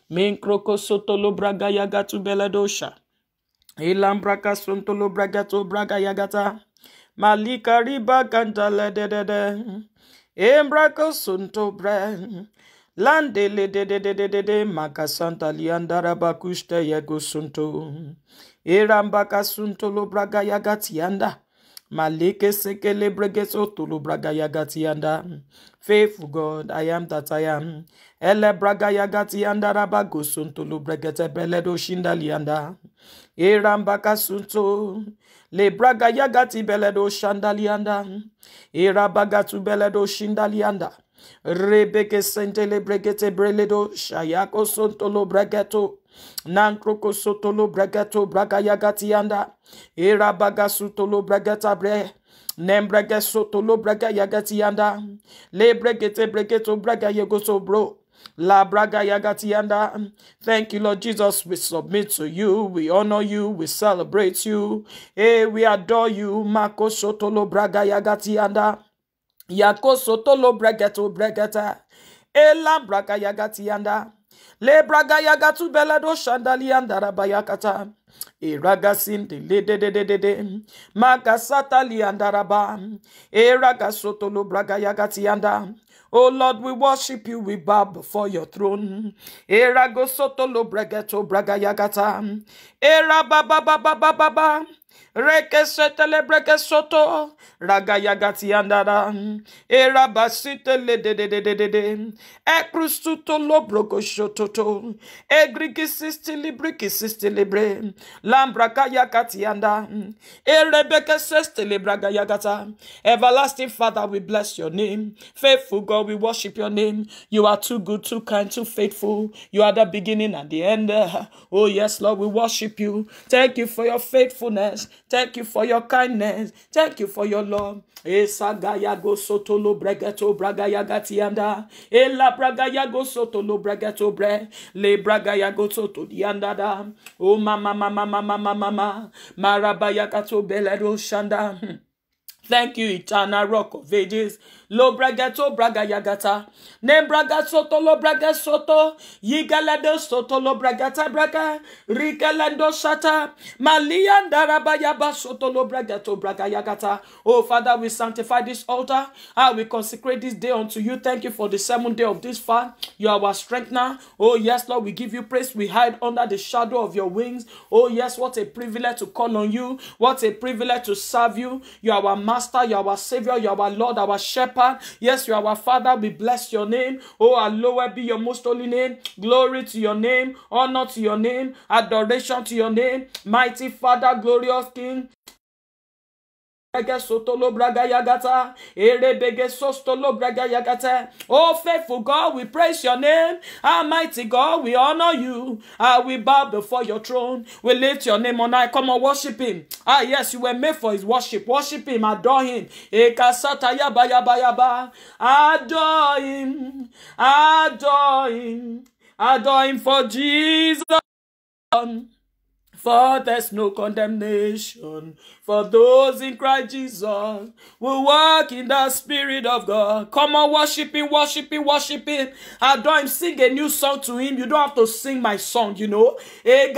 Min kroko sotolo braga yagatu beledosha. Ilam braka sontolo bragato braga yagata. Malika riba kantale de. Embrako sunto bre. Landele de makasanta liandara bakuste yego sunto. Erambaka sunto lo braga yagatianda. Malike sekele bregeso tulu braga yagatianda. Faithful God, I am that I am. Ele braga yagatianda rabago sunto lo bregete beledo shindalianda. Erambaka sunto. Le braga yagati beledo shandalianda. Erabagatu beledo shindalianda. Rebeke sentele bregete breledo shayako sontolo bregeto. Nankroko sotolo bregeto braga yagatianda. Erabaga sotolo bregeta bre. Nembrege sotolo braga yagatianda. Le bregete bregeto braga yegoso bro. La braga yagatianda. Thank you, Lord Jesus. We submit to you. We honor you. We celebrate you. Hey, we adore you. Mako sotolo braga yagatianda. Yako sotolo bregeto bregeta. Ela braga yagatianda. Le braga yagatu belado shandali andara bayakata. Iragasin de Magasata li andaraba. Iragasoto braga yagatianda. Oh Lord, we worship you, we bow before your throne. Iragosoto lo bregeto braga yagata. Era baba baba baba. Reke setele breke soto raga yagati andara era basite le de ekrustuto lo brogo shototo egriki sisti libre lambraka yakati anda erebeke sestele braga yagata. Everlasting Father, we bless your name. Faithful God, we worship your name. You are too good, too kind, too faithful. You are the beginning and the end. Oh yes, Lord, we worship you. Thank you for your faithfulness. Thank you for your kindness. Thank you for your love. Esagaya go soto lo bregato braga yagatianda. Ela braga yago soto lo bregato bre. Le braga yago soto dianda da. Oh mama. Marabaya kato belero shanda. Thank you, eternal rock of ages. Lo bragato braga yagata. Ne braga soto lo braga soto. Yigalado soto lo bragata braga. Rigalando shata. Malianda rabayaba soto lo bragato braga yagata. Oh Father, we sanctify this altar. We consecrate this day unto you. Thank you for the 7th day of this fast. You are our strength now. Oh yes, Lord, we give you praise. We hide under the shadow of your wings. Oh yes, what a privilege to call on you. What a privilege to serve you. You are our Master, you are our Savior, you are our Lord, our Shepherd. Yes, you are our Father. We bless your name. Oh, hallowed be your most holy name. Glory to your name. Honor to your name. Adoration to your name. Mighty Father, glorious King. Sotolo braga yagata, erebege sostolo braga yagata. Oh, faithful God, we praise your name. Almighty God, we honor you. We bow before your throne. We lift your name on high. Come on, worship him. Yes, you were made for his worship. Worship him, adore him. Ekasata yaba yaba yaba. Adore him, adore him, adore him for Jesus. For there's no condemnation for those in Christ Jesus who walk in the Spirit of God. Come on, worship him, worship him, worship him. Adore him, sing a new song to him. You don't have to sing my song, you know. I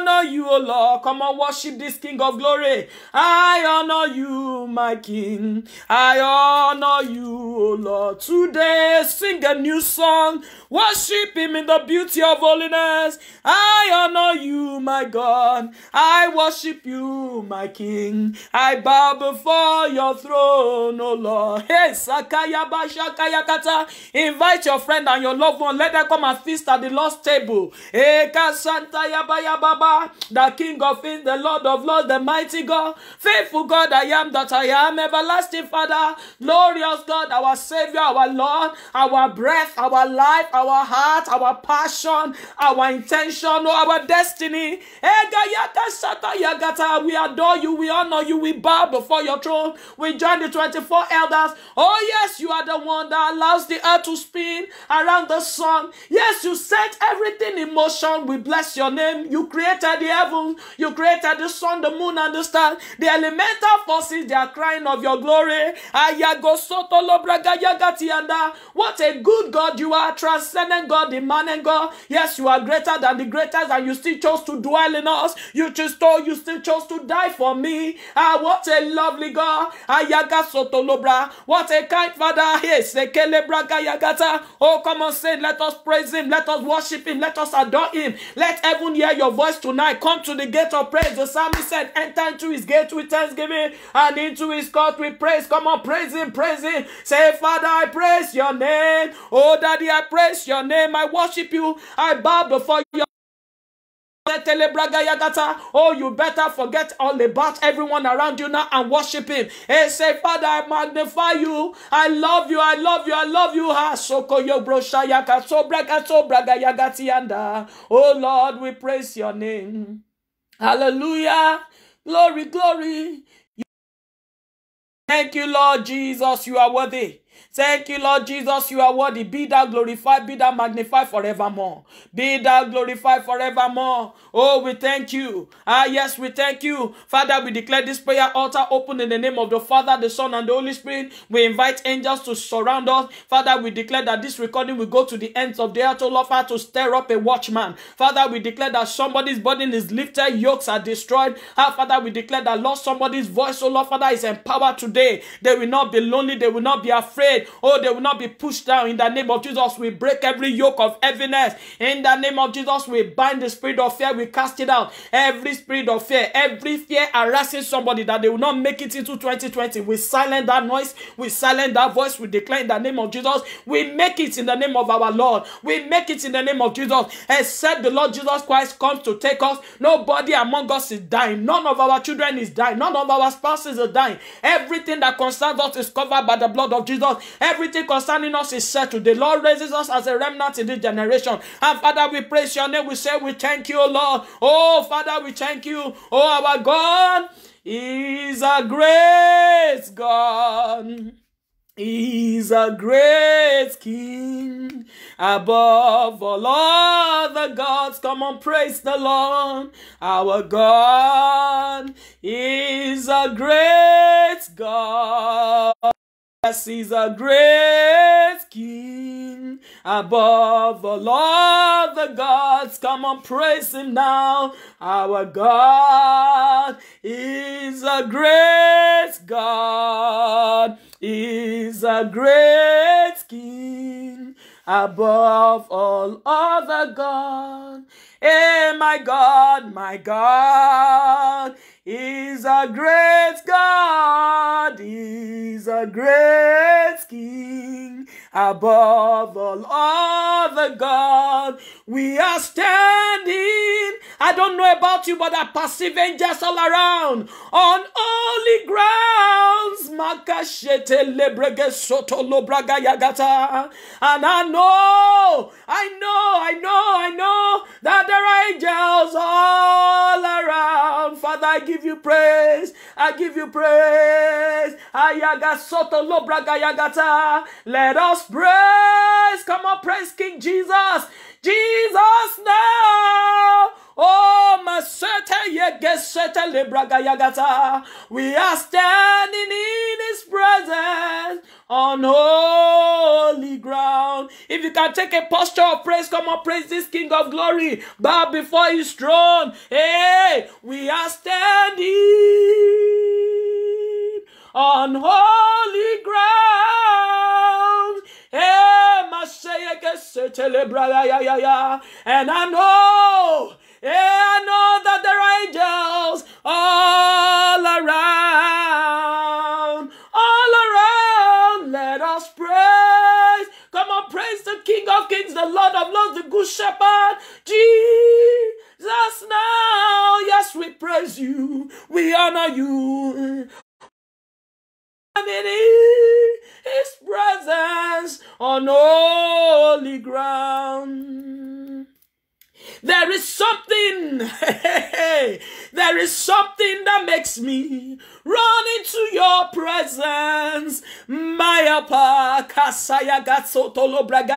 honor you, O Lord. Come on, worship this King of glory. I honor you, my King. I honor you, O Lord. Today, sing a new song. Worship him in the beauty of holiness. I honor you, my God. I worship you, my King. I bow before your throne, O Lord. Hey, Sakaya Bashakaya Kata. Invite your friend and your loved one. Let them come and feast at the Lord's table. Hey, Kasanta Yabaya Baba. The King of Kings, the Lord of Lords, the mighty God. Faithful God, I am that I am. Everlasting Father. Glorious God, our Savior, our Lord, our breath, our life, our heart, our passion, our intention, our destiny. We adore you, we honor you, we bow before your throne. We join the 24 elders. Oh yes, you are the one that allows the earth to spin around the sun. Yes, you set everything in motion. We bless your name. You created the heavens, you created the sun, the moon, and the stars. The elemental forces, they are crying of your glory. What a good God you are, transcendent God, immanent God. Yes, you are greater than the greatest, and you still chose to dwell in us. You still chose to die for me. What a lovely God. What a kind Father. Oh, come on, say, let us praise him, let us worship him, let us adore him. Let heaven hear your voice tonight. Come to the gate of praise. The psalmist said, enter into his gate with thanksgiving and into his court with praise. Come on, praise him, praise him. Say, Father, I praise your name. Oh, Daddy, I praise your name. I worship you. I bow before you. Oh, you better forget all about everyone around you now and worship him. Hey, say, Father, I magnify you. I love you. I love you. I love you. Oh, Lord, we praise your name. Hallelujah. Glory, glory. Thank you, Lord Jesus. You are worthy. Thank you, Lord Jesus. You are worthy. Be thou glorified, be thou magnified forevermore. Be thou glorified forevermore. Oh, we thank you. Yes, we thank you. Father, we declare this prayer altar open in the name of the Father, the Son, and the Holy Spirit. We invite angels to surround us. Father, we declare that this recording will go to the ends of the earth, oh Lord, Father, to stir up a watchman. Father, we declare that somebody's burden is lifted, yokes are destroyed. Father, we declare that, Lord, somebody's voice, oh Lord, Father, is empowered today. They will not be lonely. They will not be afraid. Oh, they will not be pushed down. In the name of Jesus, we break every yoke of heaviness. In the name of Jesus, we bind the spirit of fear. We cast it out. Every spirit of fear, every fear harassing somebody that they will not make it into 2020. We silence that noise. We silence that voice. We declare in the name of Jesus. We make it in the name of our Lord. We make it in the name of Jesus. Except the Lord Jesus Christ comes to take us, nobody among us is dying. None of our children is dying. None of our spouses are dying. Everything that concerns us is covered by the blood of Jesus. Everything concerning us is settled. The Lord raises us as a remnant in this generation. And Father, we praise your name. We say we thank you, Lord. Oh, Father, we thank you. Oh, our God is a great God. He's a great King above all other gods. Come on, praise the Lord. Our God is a great God. Yes, he's a great King above all other gods. Come on, praise him now. Our God is a great God. He's a great King above all other gods. Hey, my God is a great God. He's a great King above all other gods. We are standing. I don't know about you, but I perceive angels all around on holy grounds. And I know that there are angels all around. Father, I give you praise. I give you praise. Let us praise. Come on, praise King Jesus. Jesus now. Oh, we are standing in his presence on holy ground. If you can take a posture of praise, come on, praise this King of glory. Bow before his throne. Hey, we are standing on holy ground. Hey, and I know that there are angels all around. All around. Let us praise. Come on, praise the King of Kings, the Lord of Lords, the Good Shepherd, Jesus now. Yes, we praise you. We honor you. And in his presence on holy ground. There is something, there is something that makes me run into your presence. Mayapa kasaya gatsotolo braga.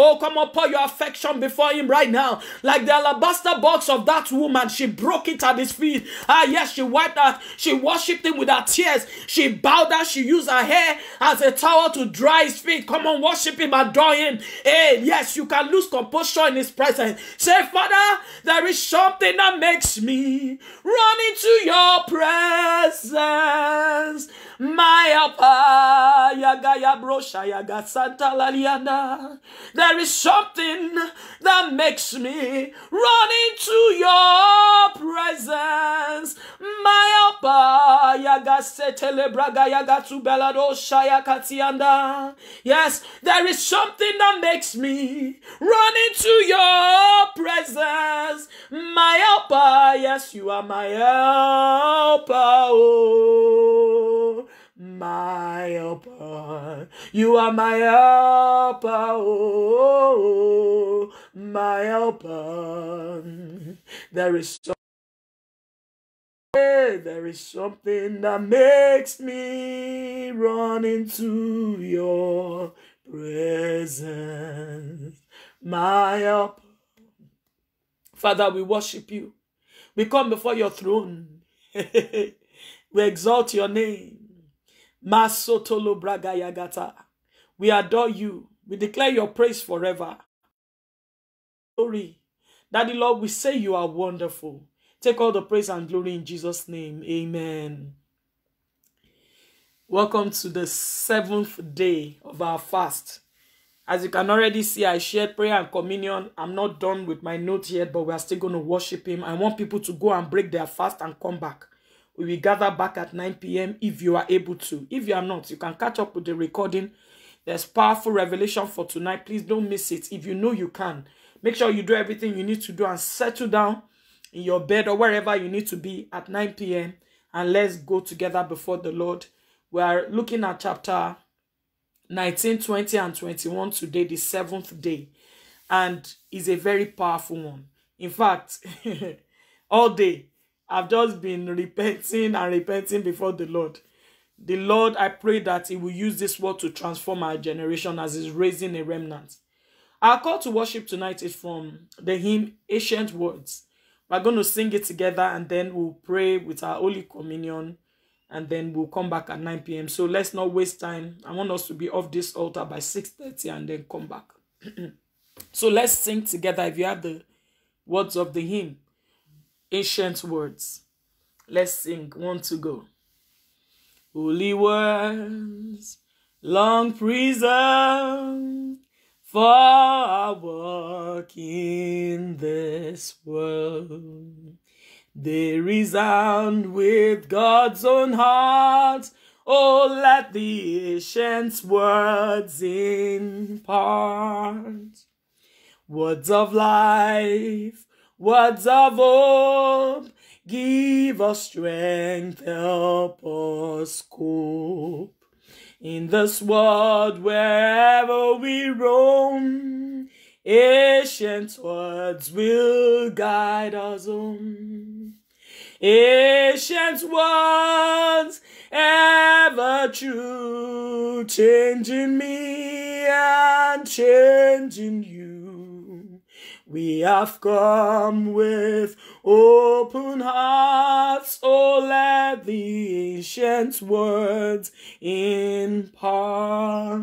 Oh, come on, pour your affection before him right now. Like the alabaster box of that woman, she broke it at his feet. Ah, yes, she wiped that. She worshipped him with her tears. She bowed down. She used her hair as a towel to dry his feet. Come on, worship him, adore him. Hey, yes, you can lose composure in his presence. Say, Father, there is something that makes me run into your presence. My helper, Yagaya Brosha, Yaga Santa Laliana. There is something that makes me run into your presence. My helper, Yaga Setele Braga, Yaga Tubelado Shaya Katianda. Yes, there is something that makes me run into your presence. My helper, yes, you are my helper. Oh. My helper, you are my helper, oh, my helper. There is something that makes me run into your presence, my helper. Father, we worship you. We come before your throne. We exalt your name. Masotolo braga yagata. We adore you. We declare your praise forever. Glory. Daddy Lord, we say you are wonderful. Take all the praise and glory in Jesus' name. Amen. Welcome to the 7th day of our fast. As you can already see, I shared prayer and communion. I'm not done with my notes yet, but we are still going to worship him. I want people to go and break their fast and come back. We will gather back at 9 p.m. if you are able to. If you are not, you can catch up with the recording. There's powerful revelation for tonight. Please don't miss it. If you know you can, make sure you do everything you need to do and settle down in your bed or wherever you need to be at 9 p.m. and let's go together before the Lord. We are looking at chapter 19, 20, and 21 today, the 7th day. And it's a very powerful one. In fact, all day, I've just been repenting and repenting before the Lord. The Lord, I pray that he will use this word to transform our generation as he's raising a remnant. Our call to worship tonight is from the hymn, Ancient Words. We're going to sing it together and then we'll pray with our Holy Communion and then we'll come back at 9 p.m. So let's not waste time. I want us to be off this altar by 6:30 and then come back. So let's sing together if you have the words of the hymn. Ancient Words. Let's sing. 1, 2, go. Holy words, long preserved for our work in this world. They resound with God's own heart. Oh, let the ancient words impart. Words of life, words of hope, give us strength, help us cope. In this world, wherever we roam, ancient words will guide us home. Ancient words, ever true, changing me and changing you. We have come with open hearts, oh, let the ancient words impart.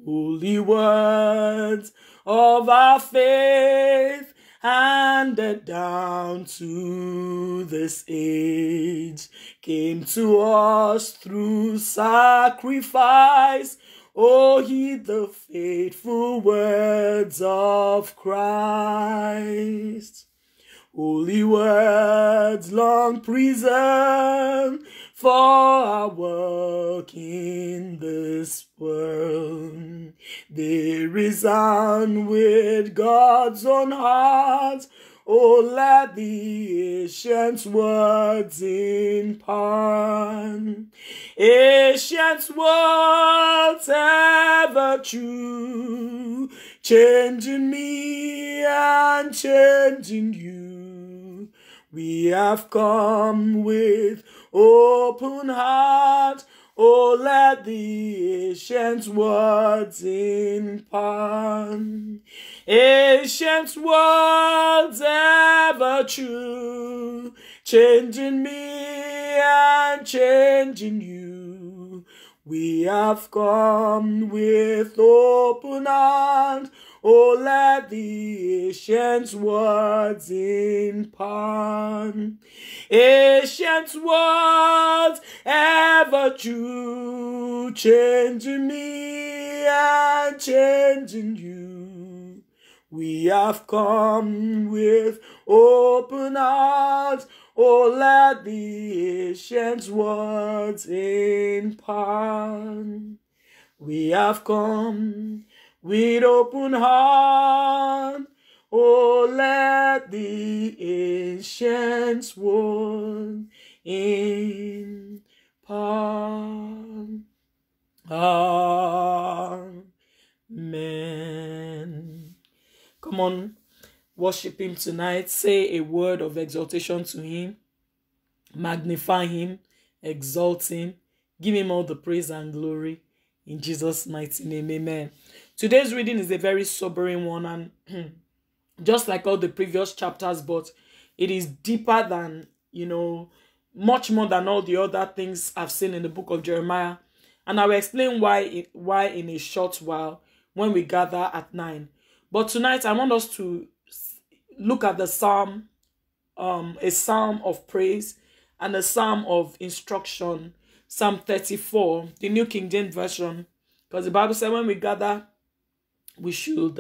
Holy words of our faith, handed down to this age, came to us through sacrifice. Oh, heed the faithful words of Christ. Holy words long preserved for our work in this world. They resound with God's own heart. Oh, let the ancient words impart. Ancient words ever true, changing me and changing you. We have come with open heart. Oh, let the ancient words impart. Ancient words ever true, changing me and changing you. We have come with open hands. Oh, let the ancient words impart. Ancient words ever true, changing me and changing you. We have come with open hearts. Oh, let the ancient words impart. We have come with open heart. Oh, let the ancient words impart. Amen. Come on, worship him tonight. Say a word of exaltation to him. Magnify him, exalt him, give him all the praise and glory. In Jesus' mighty name, amen. Today's reading is a very sobering one, and just like all the previous chapters, but it is deeper than, much more than all the other things I've seen in the book of Jeremiah. And I will explain why in a short while when we gather at 9. But tonight I want us to look at the psalm, a psalm of praise and a psalm of instruction, Psalm 34, the New King James Version, because the Bible said when we gather, we should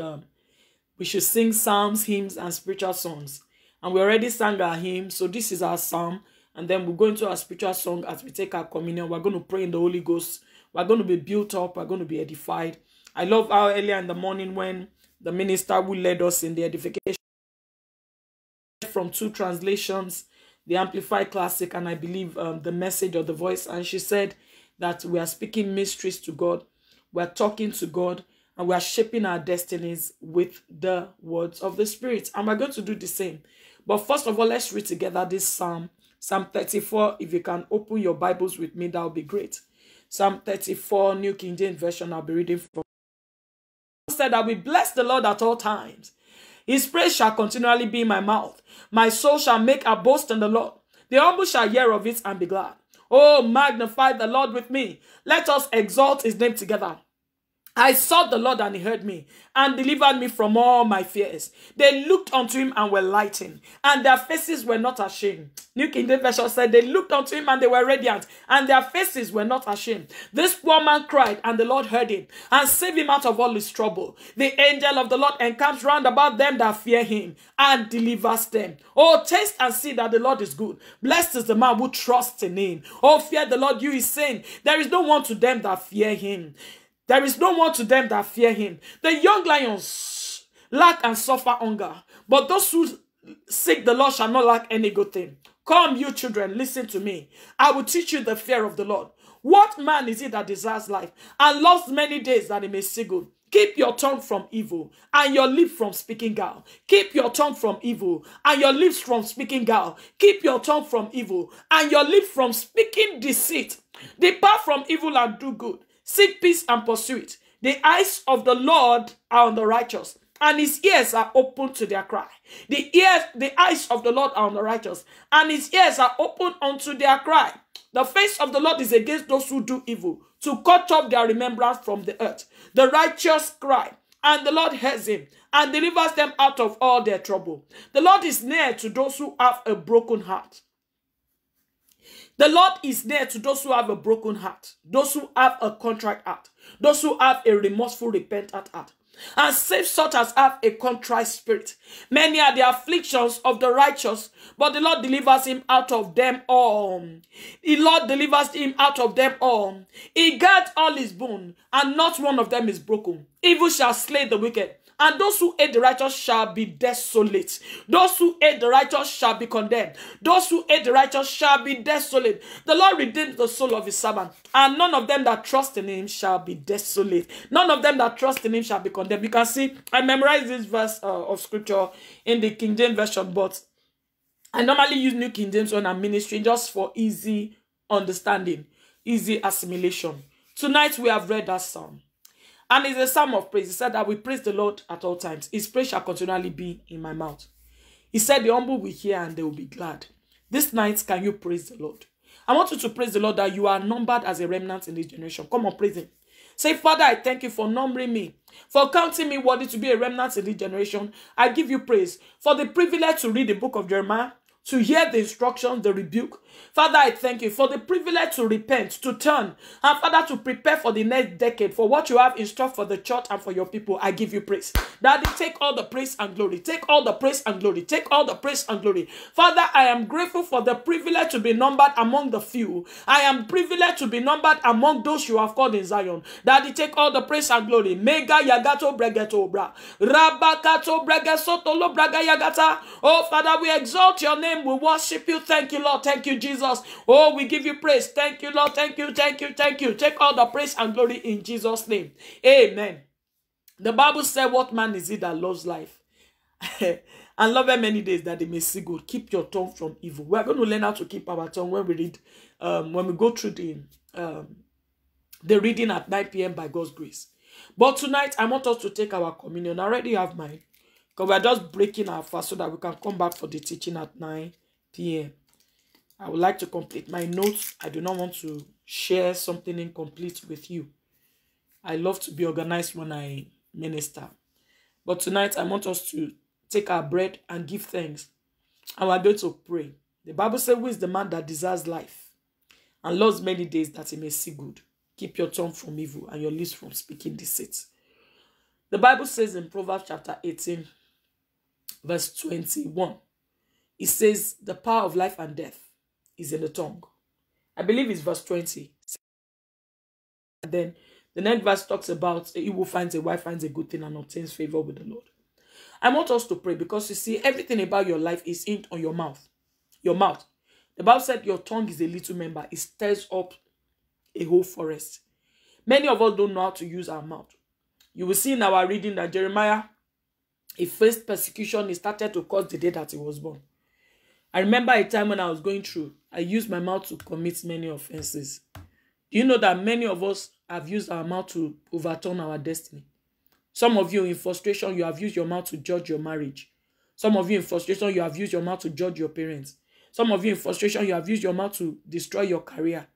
sing psalms, hymns, and spiritual songs. And we already sang our hymn, so this is our psalm, and then we'll go into our spiritual song as we take our communion. We're going to pray in the Holy Ghost. We're going to be built up. We're going to be edified. I love how earlier in the morning when the minister who led us in the edification from 2 translations, the Amplified Classic, and I believe the Message of the Voice, and she said that we are speaking mysteries to God, we are talking to God, and we are shaping our destinies with the words of the Spirit, and we're going to do the same. But first of all, let's read together this Psalm 34. If you can open your Bibles with me, that would be great. Psalm 34, New King James Version, I'll be reading from. It said, I will bless the Lord at all times. His praise shall continually be in my mouth. My soul shall make a boast in the Lord. The humble shall hear of it and be glad. Oh, magnify the Lord with me. Let us exalt his name together. I sought the Lord and he heard me and delivered me from all my fears. They looked unto him and were lightened, and their faces were not ashamed. New King James Version said they looked unto him and they were radiant, and their faces were not ashamed. This poor man cried, and the Lord heard him and saved him out of all his trouble. The angel of the Lord encamps round about them that fear him and delivers them. Oh, taste and see that the Lord is good. Blessed is the man who trusts in him. Oh, fear the Lord, you his saints. There is no one to them that fear him. There is no one to them that fear him. The young lions lack and suffer hunger, but those who seek the Lord shall not lack any good thing. Come, you children, listen to me. I will teach you the fear of the Lord. What man is it that desires life and loves many days that he may see good? Keep your tongue from evil and your lips from speaking guile. Keep your tongue from evil and your lips from speaking guile. Keep your tongue from evil and your lips from speaking deceit. Depart from evil and do good. Seek peace and pursue it. The eyes of the Lord are on the righteous, and his ears are open to their cry. The eyes of the Lord are on the righteous, and his ears are open unto their cry. The face of the Lord is against those who do evil, to cut off their remembrance from the earth. The righteous cry, and the Lord hears him, and delivers them out of all their trouble. The Lord is near to those who have a broken heart. The Lord is near to those who have a broken heart, those who have a contrite heart, those who have a remorseful, repentant heart, and save such as have a contrite spirit. Many are the afflictions of the righteous, but the Lord delivers him out of them all. The Lord delivers him out of them all. He guards all his bones, and not one of them is broken. Evil shall slay the wicked, and those who hate the righteous shall be desolate. Those who hate the righteous shall be condemned. Those who hate the righteous shall be desolate. The Lord redeems the soul of his servant, and none of them that trust in him shall be desolate. None of them that trust in him shall be condemned. them. You can see, I memorized this verse of scripture in the King James Version, but I normally use New King James when I'm ministering just for easy understanding, easy assimilation. Tonight we have read that psalm. And it's a psalm of praise. He said that we praise the Lord at all times. His praise shall continually be in my mouth. He said the humble will hear and they will be glad. This night, can you praise the Lord? I want you to praise the Lord that you are numbered as a remnant in this generation. Come on, praise him. Say, Father, I thank you for numbering me, for counting me worthy to be a remnant in this generation. I give you praise for the privilege to read the book of Jeremiah, to hear the instructions, the rebuke. Father, I thank you for the privilege to repent, to turn, and Father, to prepare for the next decade, for what you have in store for the church and for your people. I give you praise. Daddy, take all the praise and glory. Take all the praise and glory. Take all the praise and glory. Father, I am grateful for the privilege to be numbered among the few. I am privileged to be numbered among those you have called in Zion. Daddy, take all the praise and glory. Mega yagato bregeto bra. Rabakato bregesoto lo braga yagata. Oh, Father, we exalt your name. We worship you. Thank you, Lord. Thank you, Jesus. Oh, we give you praise. Thank you, Lord. Thank you. Thank you. Thank you. Take all the praise and glory in Jesus' name. Amen. The Bible said, what man is it that loves life and love many days that they may see good? Keep your tongue from evil. We're going to learn how to keep our tongue when we read, when we go through the reading at 9 p.m. by God's grace. But tonight, I want us to take our communion. I already have mine, because we're just breaking our fast so that we can come back for the teaching at 9 p.m. I would like to complete my notes. I do not want to share something incomplete with you. I love to be organized when I minister. But tonight, I want us to take our bread and give thanks. And we're going to pray. The Bible says, who is the man that desires life and loves many days that he may see good? Keep your tongue from evil and your lips from speaking deceit. The Bible says in Proverbs chapter 18, verse 21, it says, the power of life and death is in the tongue. I believe it's verse 20. And then the next verse talks about he who finds a wife finds a good thing and obtains favor with the Lord. I want us to pray because you see, everything about your life is inked on your mouth. Your mouth. The Bible said your tongue is a little member. It stirs up a whole forest. Many of us don't know how to use our mouth. You will see in our reading that Jeremiah, he faced persecution. He started to curse the day that he was born. I remember a time when I was going through, I used my mouth to commit many offenses. Do you know that many of us have used our mouth to overturn our destiny? Some of you in frustration, you have used your mouth to judge your marriage. Some of you in frustration, you have used your mouth to judge your parents. Some of you in frustration, you have used your mouth to destroy your career.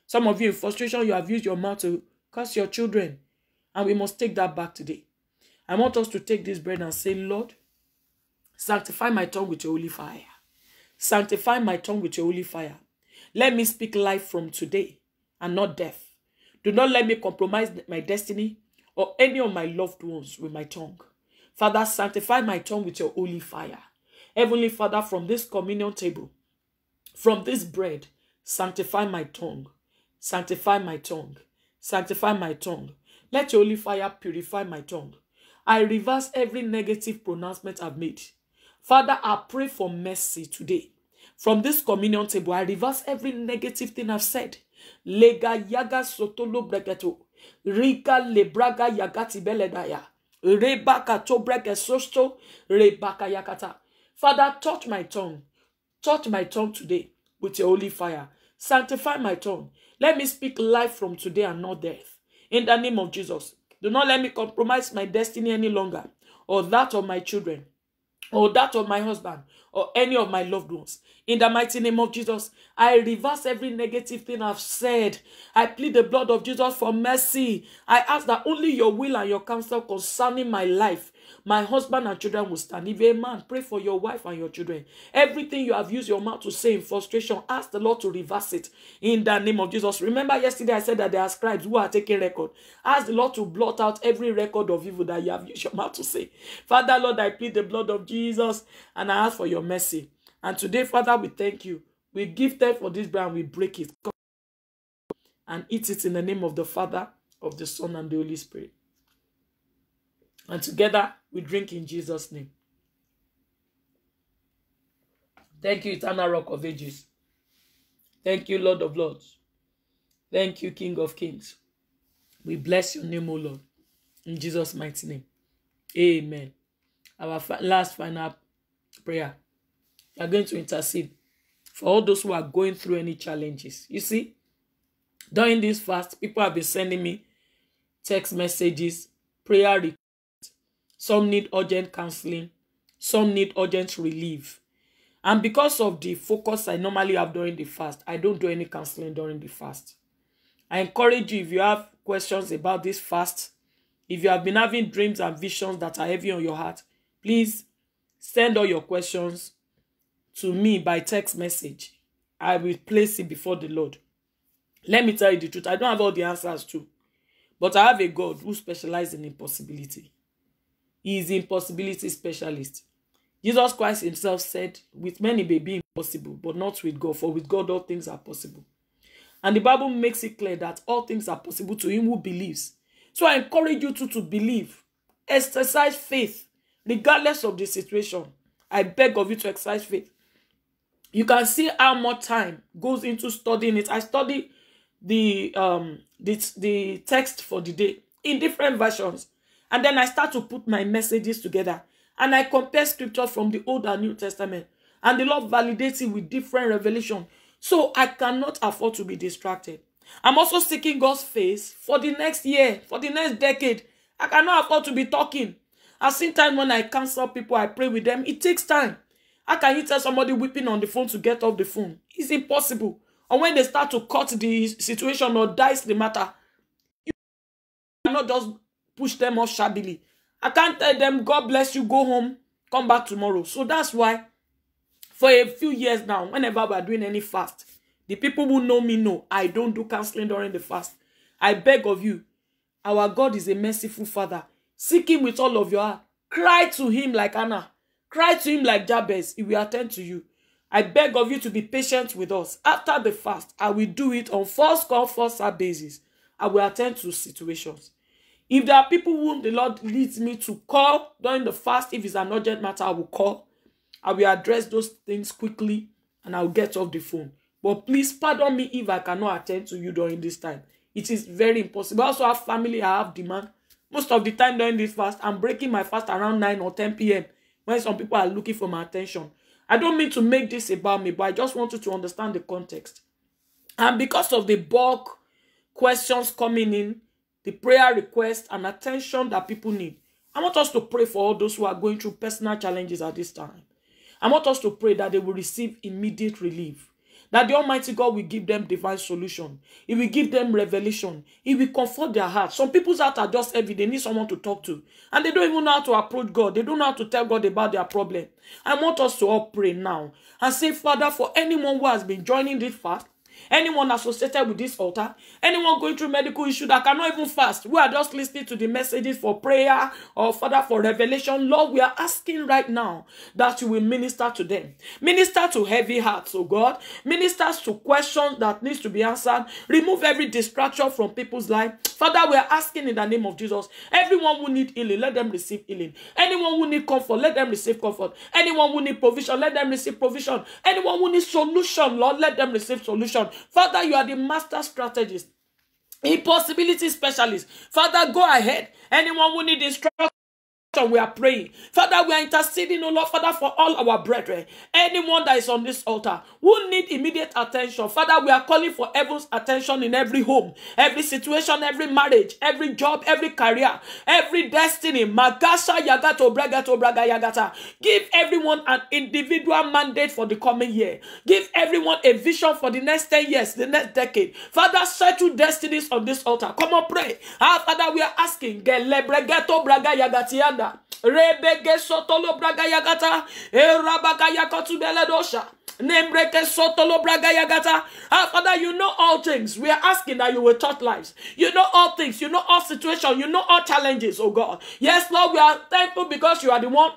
Some of you in frustration, you have used your mouth to curse your children. And we must take that back today. I want us to take this bread and say, Lord, sanctify my tongue with your holy fire. Sanctify my tongue with your holy fire. Let me speak life from today and not death. Do not let me compromise my destiny or any of my loved ones with my tongue. Father, sanctify my tongue with your holy fire. Heavenly Father, from this communion table, from this bread, sanctify my tongue. Sanctify my tongue. Sanctify my tongue. Let your holy fire purify my tongue. I reverse every negative pronouncement I've made. Father, I pray for mercy today. From this communion table, I reverse every negative thing I've said. Lega yaga sotolo bregeto. Rika lebraga yagati beledaya. Rebaka to brege sosto. Rebaka yakata. Father, touch my tongue. Touch my tongue today with your holy fire. Sanctify my tongue. Let me speak life from today and not death. In the name of Jesus. Do not let me compromise my destiny any longer, or that of my children, or that of my husband, or any of my loved ones. In the mighty name of Jesus, I reverse every negative thing I've said. I plead the blood of Jesus for mercy. I ask that only your will and your counsel concerning my life, my husband and children will stand. If a man, pray for your wife and your children. Everything you have used your mouth to say in frustration, ask the Lord to reverse it in the name of Jesus. Remember yesterday I said that there are scribes who are taking record. Ask the Lord to blot out every record of evil that you have used your mouth to say. Father, Lord, I plead the blood of Jesus and I ask for your mercy. And today, Father, we thank you. We give thanks for this bread and we break it and eat it in the name of the Father, of the Son, and the Holy Spirit. And together, we drink in Jesus' name. Thank you, eternal rock of ages. Thank you, Lord of lords. Thank you, King of kings. We bless your name, O Lord. In Jesus' mighty name. Amen. Our last final prayer. We are going to intercede for all those who are going through any challenges. You see, during this fast, people have been sending me text messages, prayer requests. Some need urgent counseling. Some need urgent relief. And because of the focus I normally have during the fast, I don't do any counseling during the fast. I encourage you, if you have questions about this fast, if you have been having dreams and visions that are heavy on your heart, please send all your questions to me by text message. I will place it before the Lord. Let me tell you the truth. I don't have all the answers too. But I have a God who specializes in impossibility. He is the impossibility specialist. Jesus Christ himself said, with many may be impossible, but not with God, for with God all things are possible. And the Bible makes it clear that all things are possible to him who believes. So I encourage you to believe. Exercise faith, regardless of the situation. I beg of you to exercise faith. You can see how much time goes into studying it. I study the text for the day in different versions. And then I start to put my messages together. And I compare scripture from the Old and New Testament. And the Lord validates it with different revelation. So I cannot afford to be distracted. I'm also seeking God's face for the next year, for the next decade. I cannot afford to be talking. I've seen time when I counsel people, I pray with them. It takes time. How can you tell somebody weeping on the phone to get off the phone? It's impossible. Or when they start to cut the situation or dice the matter, you cannot just push them off shabbily. I can't tell them, God bless you, go home, come back tomorrow. So that's why for a few years now, whenever we're doing any fast, the people who know me know I don't do counseling during the fast. I beg of you, our God is a merciful Father. Seek him with all of your heart. Cry to him like Anna. Cry to him like Jabez. He will attend to you. I beg of you to be patient with us. After the fast, I will do it on first come, first serve basis. I will attend to situations. If there are people whom the Lord leads me to call during the fast, if it's an urgent matter, I will call. I will address those things quickly and I will get off the phone. But please pardon me if I cannot attend to you during this time. It is very impossible. I also have family, I have demand. Most of the time during this fast, I'm breaking my fast around 9 or 10 p.m. when some people are looking for my attention. I don't mean to make this about me, but I just want you to understand the context. And because of the bulk questions coming in, the prayer requests and attention that people need, I want us to pray for all those who are going through personal challenges at this time. I want us to pray that they will receive immediate relief. That the Almighty God will give them divine solution. He will give them revelation. He will comfort their hearts. Some people's hearts are just heavy. They need someone to talk to. And they don't even know how to approach God. They don't know how to tell God about their problem. I want us to all pray now and say, Father, for anyone who has been joining this fast, anyone associated with this altar, anyone going through medical issue that cannot even fast, we are just listening to the messages for prayer or Father for revelation. Lord, we are asking right now that you will minister to them. Minister to heavy hearts, oh God. Minister to questions that needs to be answered. Remove every distraction from people's life. Father, we are asking in the name of Jesus. Everyone who needs healing, let them receive healing. Anyone who needs comfort, let them receive comfort. Anyone who needs provision, let them receive provision. Anyone who needs solution, Lord, let them receive solution. Father, you are the master strategist, impossibility specialist. Father, go ahead. Anyone who needs instruction, we are praying. Father, we are interceding, oh Lord, Father, for all our brethren. Anyone that is on this altar who need immediate attention. Father, we are calling for heaven's attention in every home, every situation, every marriage, every job, every career, every destiny. Magasa yagato bragato braga yagata. Give everyone an individual mandate for the coming year. Give everyone a vision for the next 10 years, the next decade. Father, settle destinies on this altar. Come on, pray. Father, we are asking. Gele bregato braga yagatianda. Rebeke sotolo braga yagata, erabaga yakatu beledosha. Nembreke sotolo braga yagata. Father, you know all things. We are asking that you will touch lives. You know all things. You know all situations. You know all challenges, oh God. Yes, Lord, we are thankful because you are the one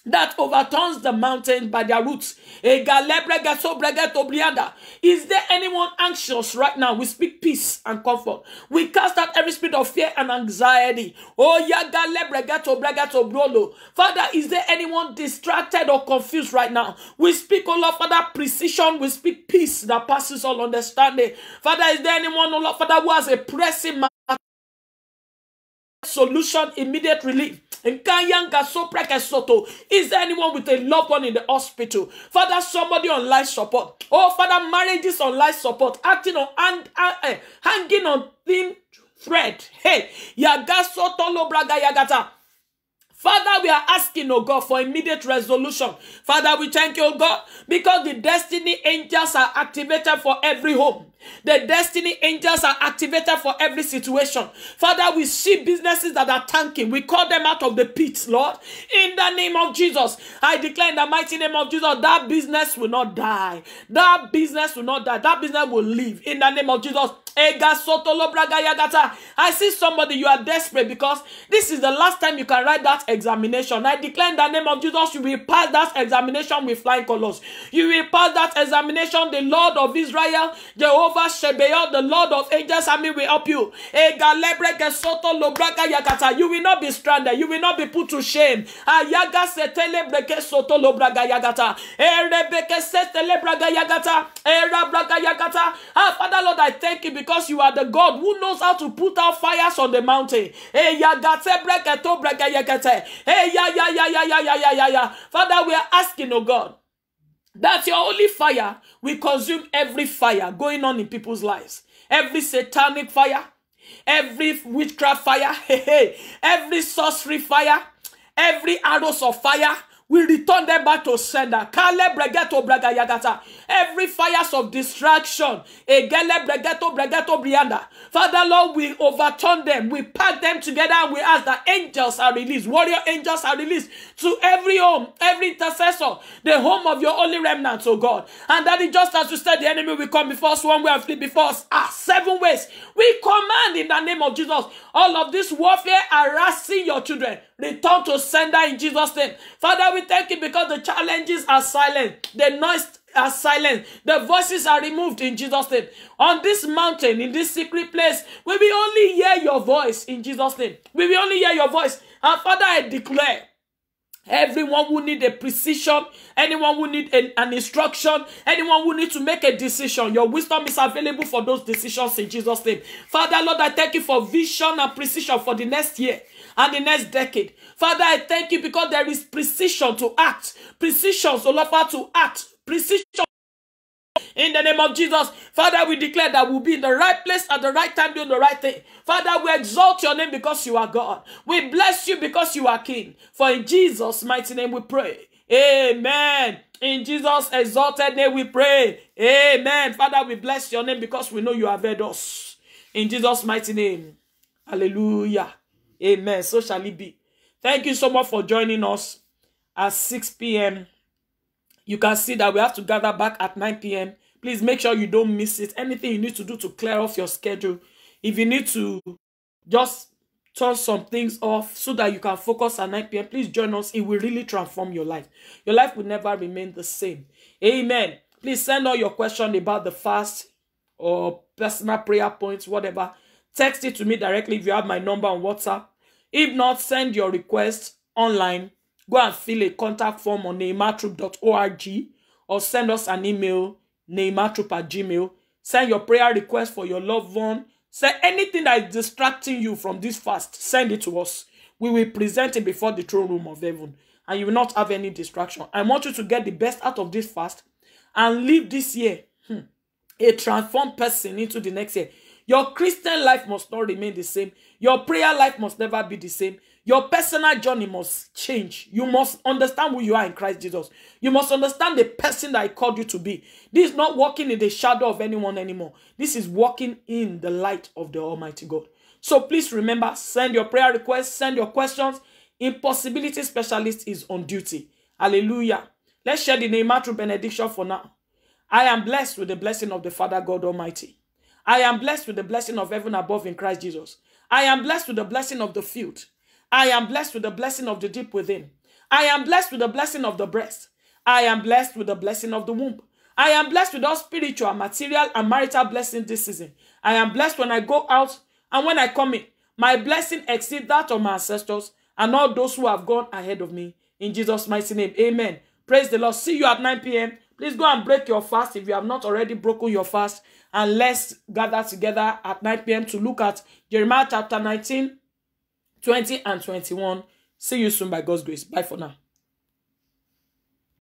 that overturns the mountain by their roots. Is there anyone anxious right now? We speak peace and comfort. We cast out every spirit of fear and anxiety. Father, is there anyone distracted or confused right now? We speak, oh Lord, Father, precision. We speak peace that passes all understanding. Father, is there anyone, oh Lord, Father, who has a pressing solution, immediate relief. Is there anyone with a loved one in the hospital? Father, somebody on life support. Oh, Father, marriages on life support, acting on hanging on thin thread. Hey, Father, we are asking, oh God, for immediate resolution. Father, we thank you, oh God, because the destiny angels are activated for every home. The destiny angels are activated for every situation. Father, we see businesses that are tanking. We call them out of the pits, Lord. In the name of Jesus, I declare in the mighty name of Jesus, that business will not die. That business will not die. That business will live. In the name of Jesus. I see somebody, you are desperate because this is the last time you can write that examination. I declare in the name of Jesus, you will pass that examination with flying colors. You will pass that examination. The Lord of Israel, Jehovah Shebeah, the Lord of angels, army will help you. You will not be stranded. You will not be put to shame. Father Lord, I thank you because you are the God who knows how to put out fires on the mountain. Father, we are asking, oh God, that your holy fire will consume every fire going on in people's lives. Every satanic fire, every witchcraft fire, every sorcery fire, every arrows of fire. We return them back to sender. Every fires of distraction. Father Lord, we overturn them. We pack them together and we ask that angels are released. Warrior angels are released to every home, every intercessor, the home of your holy remnants, oh God. And that is just as you said, the enemy will come before us one way and flee before us. 7 ways. We command in the name of Jesus, all of this warfare harassing your children, return to sender in Jesus' name. Father, we thank you because the challenges are silent. The noise are silent. The voices are removed in Jesus' name. On this mountain, in this secret place, we will only hear your voice in Jesus' name. We will only hear your voice. And Father, I declare, everyone who need a precision, anyone who need an instruction, anyone who need to make a decision, your wisdom is available for those decisions in Jesus' name. Father, Lord, I thank you for vision and precision for the next year and the next decade. Father, I thank you because there is precision to act. Precision, so Lord, to act. Precision. In the name of Jesus, Father, we declare that we'll be in the right place at the right time doing the right thing. Father, we exalt your name because you are God. We bless you because you are King. For in Jesus' mighty name we pray. Amen. In Jesus' exalted name we pray. Amen. Father, we bless your name because we know you have heard us. In Jesus' mighty name. Hallelujah. Amen. So shall it be. Thank you so much for joining us at 6 p.m. You can see that we have to gather back at 9 p.m. Please make sure you don't miss it. Anything you need to do to clear off your schedule. If you need to just turn some things off so that you can focus at 9 p.m., please join us. It will really transform your life. Your life will never remain the same. Amen. Please send all your questions about the fast or personal prayer points, whatever. Text it to me directly if you have my number on WhatsApp. If not, send your request online. Go and fill a contact form on nehemiahtroop.org or send us an email, nehemiahtroop@gmail.com. Send your prayer request for your loved one. Say anything that is distracting you from this fast, send it to us. We will present it before the throne room of heaven and you will not have any distraction. I want you to get the best out of this fast and live this year a transformed person into the next year. Your Christian life must not remain the same. Your prayer life must never be the same. Your personal journey must change. You must understand who you are in Christ Jesus. You must understand the person that I called you to be. This is not walking in the shadow of anyone anymore. This is walking in the light of the Almighty God. So please remember, send your prayer requests, send your questions. Impossibility specialist is on duty. Hallelujah. Let's share the Nehemiah Troop benediction for now. I am blessed with the blessing of the Father God Almighty. I am blessed with the blessing of heaven above in Christ Jesus. I am blessed with the blessing of the field. I am blessed with the blessing of the deep within. I am blessed with the blessing of the breast. I am blessed with the blessing of the womb. I am blessed with all spiritual, material, and marital blessings this season. I am blessed when I go out and when I come in. My blessing exceeds that of my ancestors and all those who have gone ahead of me. In Jesus' mighty name, amen. Praise the Lord. See you at 9 p.m. Please go and break your fast if you have not already broken your fast. And let's gather together at 9 p.m. to look at Jeremiah chapter 19, 20 and 21. See you soon by God's grace. Bye for now.